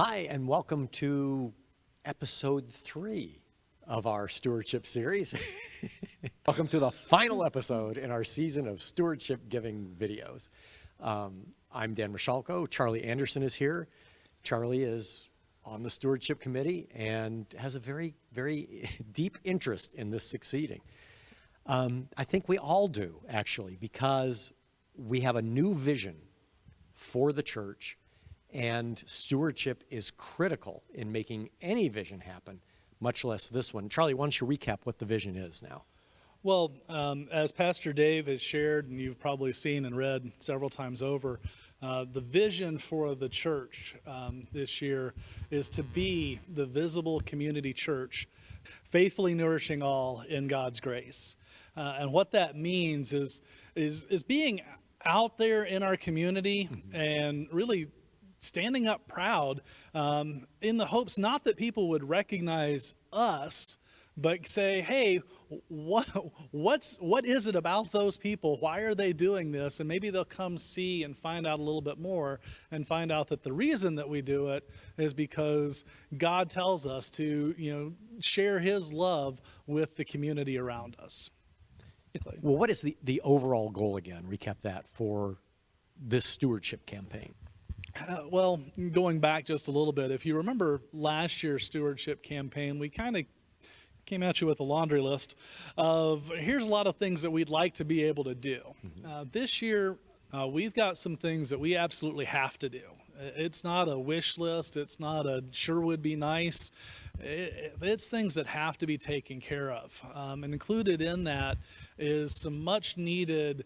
Hi, and welcome to episode 3 of our stewardship series. Welcome to the final episode in our season of stewardship giving videos. I'm Dan Michalko. Charlie Anderson is here. Charlie is on the stewardship committee and has a very, very deep interest in this succeeding. I think we all do, actually, because we have a new vision for the church. And stewardship is critical in making any vision happen, much less this one. Charlie, why don't you recap what the vision is now? Well, as Pastor Dave has shared, and you've probably seen and read several times over, the vision for the church this year is to be the visible community church, faithfully nourishing all in God's grace. And what that means is being out there in our community and really standing up proud in the hopes not that people would recognize us, but say, hey, what is it about those people? Why are they doing this? And maybe they'll come see and find out a little bit more and find out that the reason that we do it is because God tells us to, share his love with the community around us. Well, what is the overall goal again? Recap that for this stewardship campaign. Well, going back just a little bit, if you remember last year's stewardship campaign, we kind of came at you with a laundry list of here's a lot of things that we'd like to be able to do. This year, we've got some things that we absolutely have to do. It's not a wish list. It's not a sure would be nice. It's things that have to be taken care of. And included in that is some much needed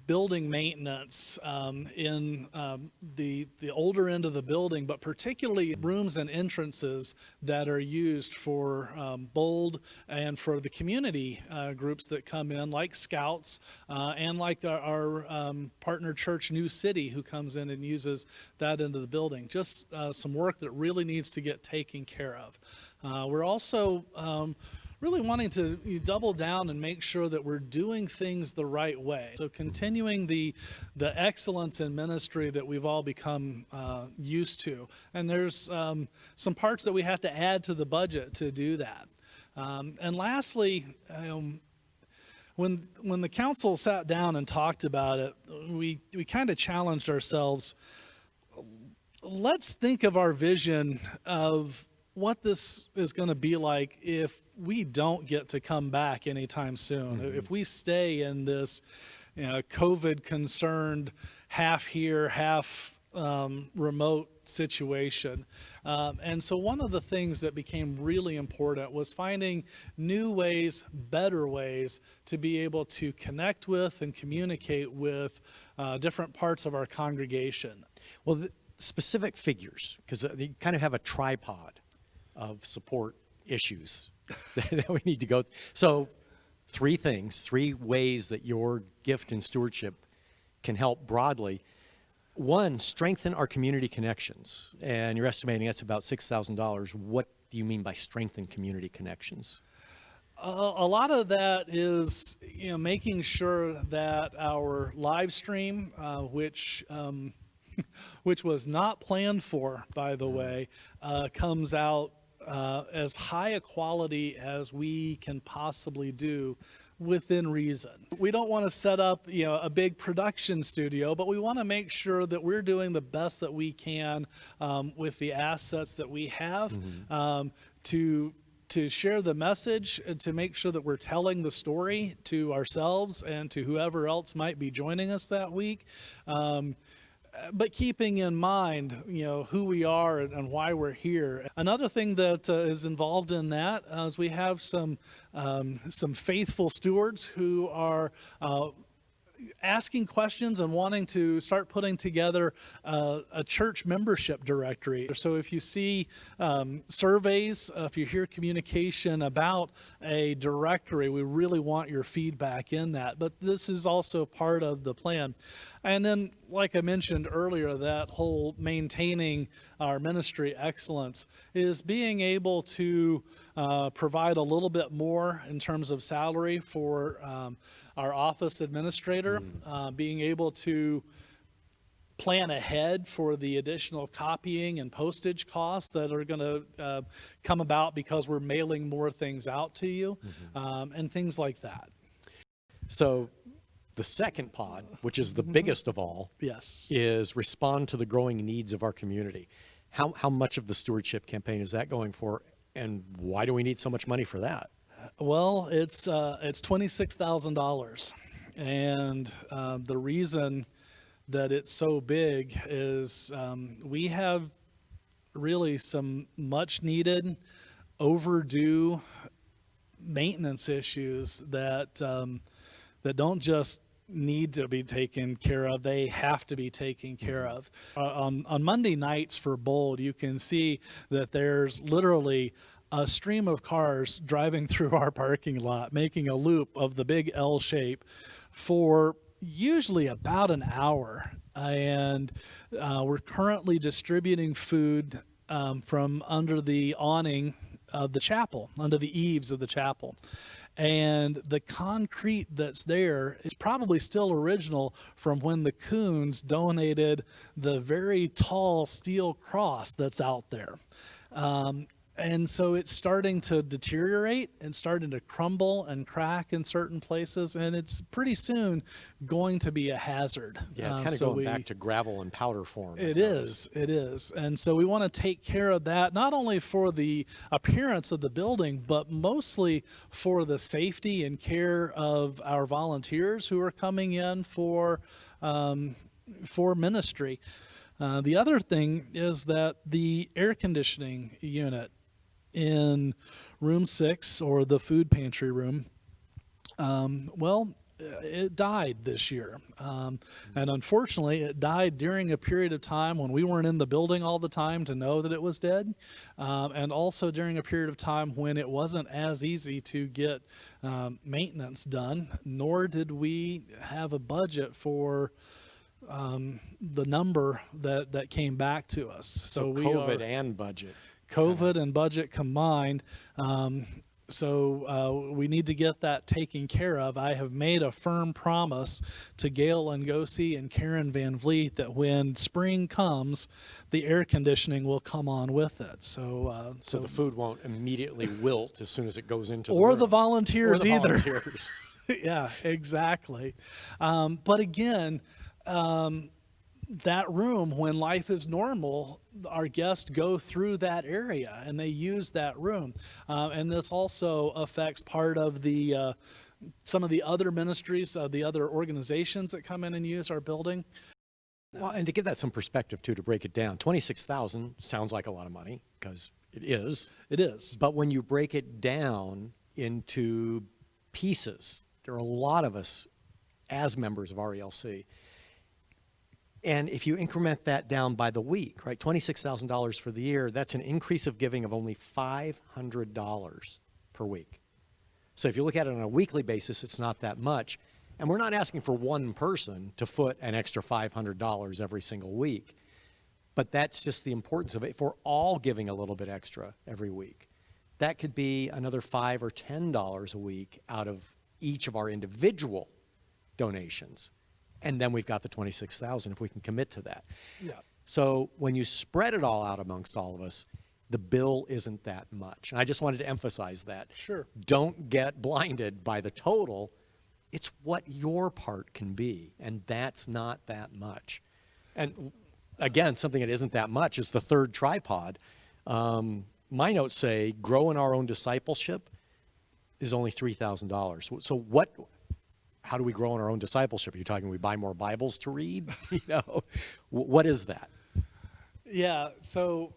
building maintenance in the older end of the building, but particularly rooms and entrances that are used for Bold and for the community groups that come in, like Scouts and like our partner church, New City, who comes in and uses that end of the building. Just some work that really needs to get taken care of. We're also really wanting to double down and make sure that we're doing things the right way. So continuing the excellence in ministry that we've all become used to. And there's some parts that we have to add to the budget to do that. And lastly, when the council sat down and talked about it, we kind of challenged ourselves. Let's think of our vision of what this is going to be like if we don't get to come back anytime soon. If we stay in this COVID concerned half here, half remote situation. And so one of the things that became really important was finding new ways, better ways to be able to connect with and communicate with different parts of our congregation. Well, the specific figures, because you kind of have a tripod of support issues that we need to go through. So 3 things, 3 ways that your gift and stewardship can help broadly. 1, strengthen our community connections. And you're estimating that's about $6,000. What do you mean by strengthen community connections? A lot of that is, making sure that our live stream, which was not planned for, by the way, comes out as high a quality as we can possibly do within reason. We don't want to set up, a big production studio, but we want to make sure that we're doing the best that we can with the assets that we have to share the message, and to make sure that we're telling the story to ourselves and to whoever else might be joining us that week. But keeping in mind, who we are and why we're here. Another thing that is involved in that is we have some faithful stewards who are asking questions and wanting to start putting together a church membership directory. So if you see surveys, if you hear communication about a directory, we really want your feedback in that. But this is also part of the plan. And then, like I mentioned earlier, that whole maintaining our ministry excellence is being able to provide a little bit more in terms of salary for our office administrator, being able to plan ahead for the additional copying and postage costs that are going to come about because we're mailing more things out to you, and things like that. So the second pod, which is the biggest of all, Yes. is respond to the growing needs of our community. How much of the stewardship campaign is that going for, and why do we need so much money for that? Well, it's $26,000, and the reason that it's so big is we have really some much needed, overdue maintenance issues that that don't just need to be taken care of, they have to be taken care of. On Monday nights for Bold, you can see that there's literally a stream of cars driving through our parking lot, making a loop of the big L shape for usually about an hour. And we're currently distributing food from under the awning of the chapel, under the eaves of the chapel. And the concrete that's there is probably still original from when the Coons donated the very tall steel cross that's out there. And so it's starting to deteriorate and starting to crumble and crack in certain places, and it's pretty soon going to be a hazard. Yeah, it's kind of going back to gravel and powder form. It is. And so we want to take care of that, not only for the appearance of the building, but mostly for the safety and care of our volunteers who are coming in for ministry. The other thing is that the air conditioning unit in room 6, or the food pantry room, it died this year. And unfortunately, it died during a period of time when we weren't in the building all the time to know that it was dead. And also during a period of time when it wasn't as easy to get maintenance done, nor did we have a budget for the number that came back to us. So COVID and budget. COVID and budget combined. So we need to get that taken care of. I have made a firm promise to Gail Ngosi and Karen Van Vliet that when spring comes, the air conditioning will come on with it. So the food won't immediately wilt as soon as it goes into or the room. the volunteers or the either. Volunteers. Yeah, exactly. But again, that room, when life is normal, our guests go through that area and they use that room. And this also affects part of the some of the other ministries, the other organizations that come in and use our building. Well, and to give that some perspective too, to break it down, $26,000 sounds like a lot of money, because it is. It is. But when you break it down into pieces, there are a lot of us as members of RELC. And if you increment that down by the week, right, $26,000 for the year, that's an increase of giving of only $500 per week. So if you look at it on a weekly basis, it's not that much. And we're not asking for one person to foot an extra $500 every single week. But that's just the importance of it. If we're all giving a little bit extra every week, that could be another $5 or $10 a week out of each of our individual donations. And then we've got the $26,000 if we can commit to that. Yeah. So when you spread it all out amongst all of us, the bill isn't that much. And I just wanted to emphasize that. Sure. Don't get blinded by the total. It's what your part can be, and that's not that much. And again, something that isn't that much is the third tripod. My notes say grow in our own discipleship is only $3,000. So how do we grow in our own discipleship? Are you talking we buy more Bibles to read? What is that? Yeah, so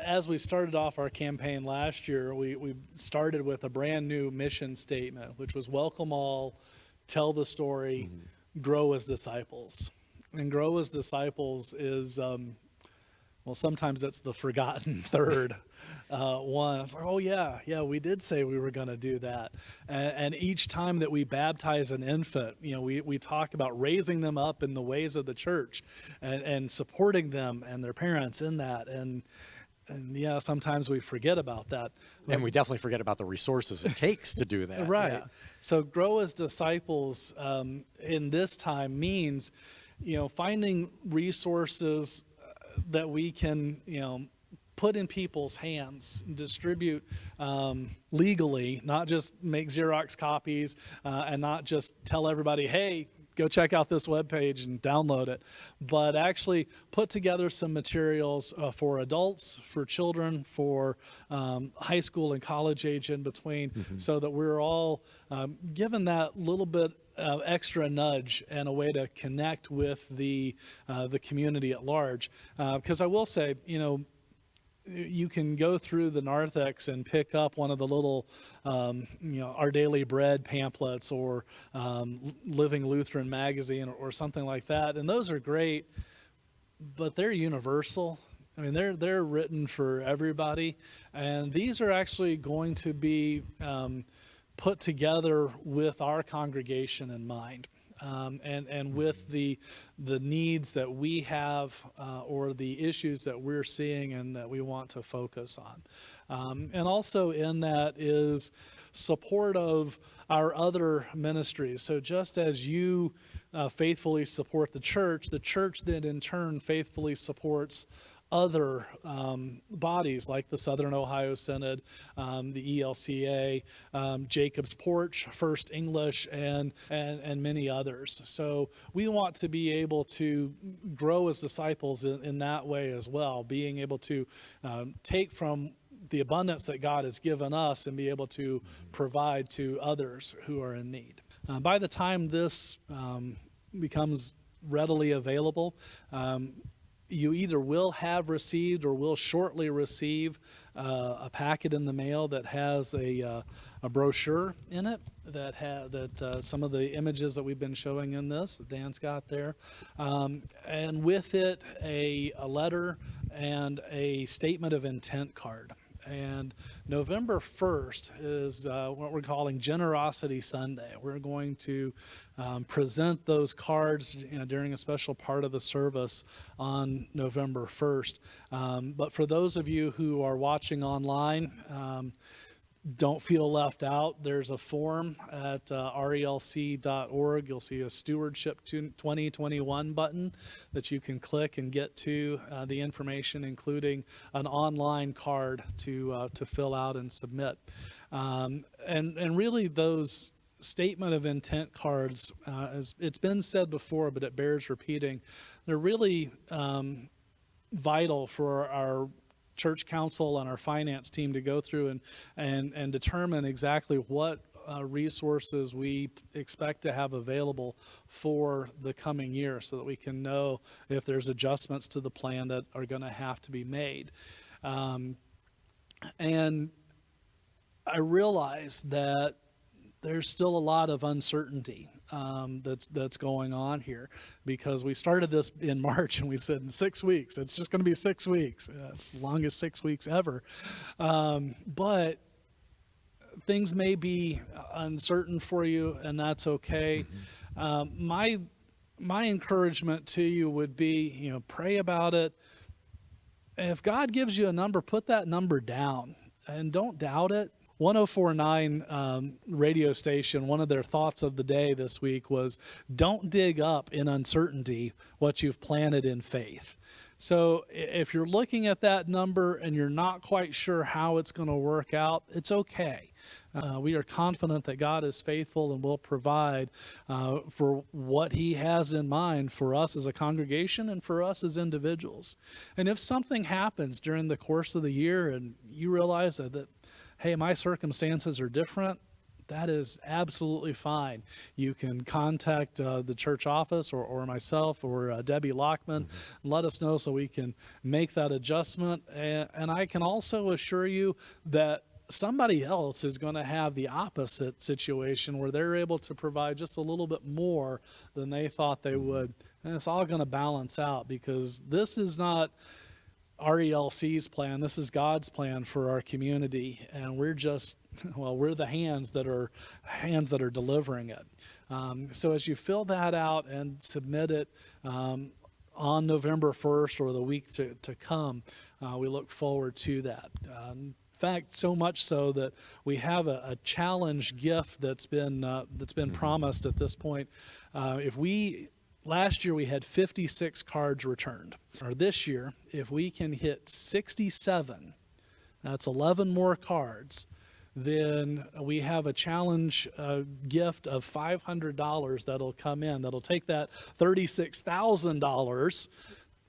as we started off our campaign last year, we started with a brand new mission statement, which was welcome all, tell the story, grow as disciples. And grow as disciples is, sometimes it's the forgotten third one. It's like, oh yeah, we did say we were going to do that. And each time that we baptize an infant, we talk about raising them up in the ways of the church and supporting them and their parents in that. And yeah, sometimes we forget about that. And we definitely forget about the resources it takes to do that. Right. Yeah. So grow as disciples in this time means finding resources that we can, put in people's hands, distribute legally, not just make Xerox copies and not just tell everybody, hey, go check out this webpage and download it, but actually put together some materials for adults, for children, for high school and college age in between, so that we're all given that little bit extra nudge and a way to connect with the community at large. Because I will say, you can go through the narthex and pick up one of the little, Our Daily Bread pamphlets or Living Lutheran magazine or something like that, and those are great, but they're universal. I mean, they're written for everybody, and these are actually going to be put together with our congregation in mind. And with the needs that we have or the issues that we're seeing and that we want to focus on. And also in that is support of our other ministries. So just as you faithfully support the church then in turn faithfully supports other bodies like the Southern Ohio Synod, the ELCA, Jacob's Porch, First English, and many others. So we want to be able to grow as disciples in that way as well, being able to take from the abundance that God has given us and be able to provide to others who are in need. By the time this becomes readily available, you either will have received or will shortly receive a packet in the mail that has a brochure in it that some of the images that we've been showing in this that Dan's got there, and with it a letter and a statement of intent card. And November 1st is what we're calling Generosity Sunday. We're going to present those cards during a special part of the service on November 1st. But for those of you who are watching online, don't feel left out. There's a form at relc.org. You'll see a Stewardship 2021 button that you can click and get to the information, including an online card to fill out and submit. And really those statement of intent cards, as it's been said before, but it bears repeating, they're really vital for our church council and our finance team to go through and determine exactly what resources we expect to have available for the coming year, so that we can know if there's adjustments to the plan that are going to have to be made. And I realize that there's still a lot of uncertainty that's going on here, because we started this in March and we said in 6 weeks, it's just going to be 6 weeks, longest 6 weeks ever. But things may be uncertain for you, and that's okay. My encouragement to you would be, pray about it. If God gives you a number, put that number down and don't doubt it. 104.9 radio station, one of their thoughts of the day this week was, don't dig up in uncertainty what you've planted in faith. So if you're looking at that number and you're not quite sure how it's going to work out, it's okay. We are confident that God is faithful and will provide for what he has in mind for us as a congregation and for us as individuals. And if something happens during the course of the year and you realize that hey, my circumstances are different, that is absolutely fine. You can contact the church office or myself or Debbie Lockman. Let us know so we can make that adjustment. And I can also assure you that somebody else is going to have the opposite situation where they're able to provide just a little bit more than they thought they would. And it's all going to balance out, because this is not RELC's plan. This is God's plan for our community, and we're just, we're the hands that are delivering it. So as you fill that out and submit it on November 1st or the week to come, we look forward to that. In fact, so much so that we have a challenge gift that's been promised at this point. If we last year we had 56 cards returned. Or this year, if we can hit 67, that's 11 more cards, then we have a challenge gift of $500 that'll come in. That'll take that $36,000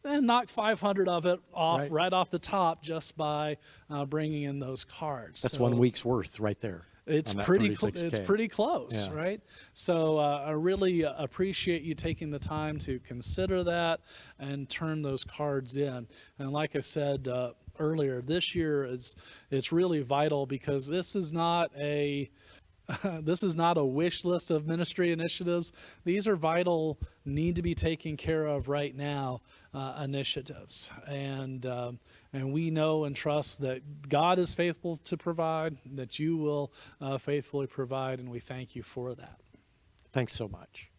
and knock 500 of it off right off the top just by bringing in those cards. That's 1 week's worth right there. It's pretty close, right? So I really appreciate you taking the time to consider that and turn those cards in. And like I said earlier, this year it's really vital because this is not a wish list of ministry initiatives. These are vital, need to be taken care of right now initiatives. And we know and trust that God is faithful to provide, that you will faithfully provide, and we thank you for that. Thanks so much.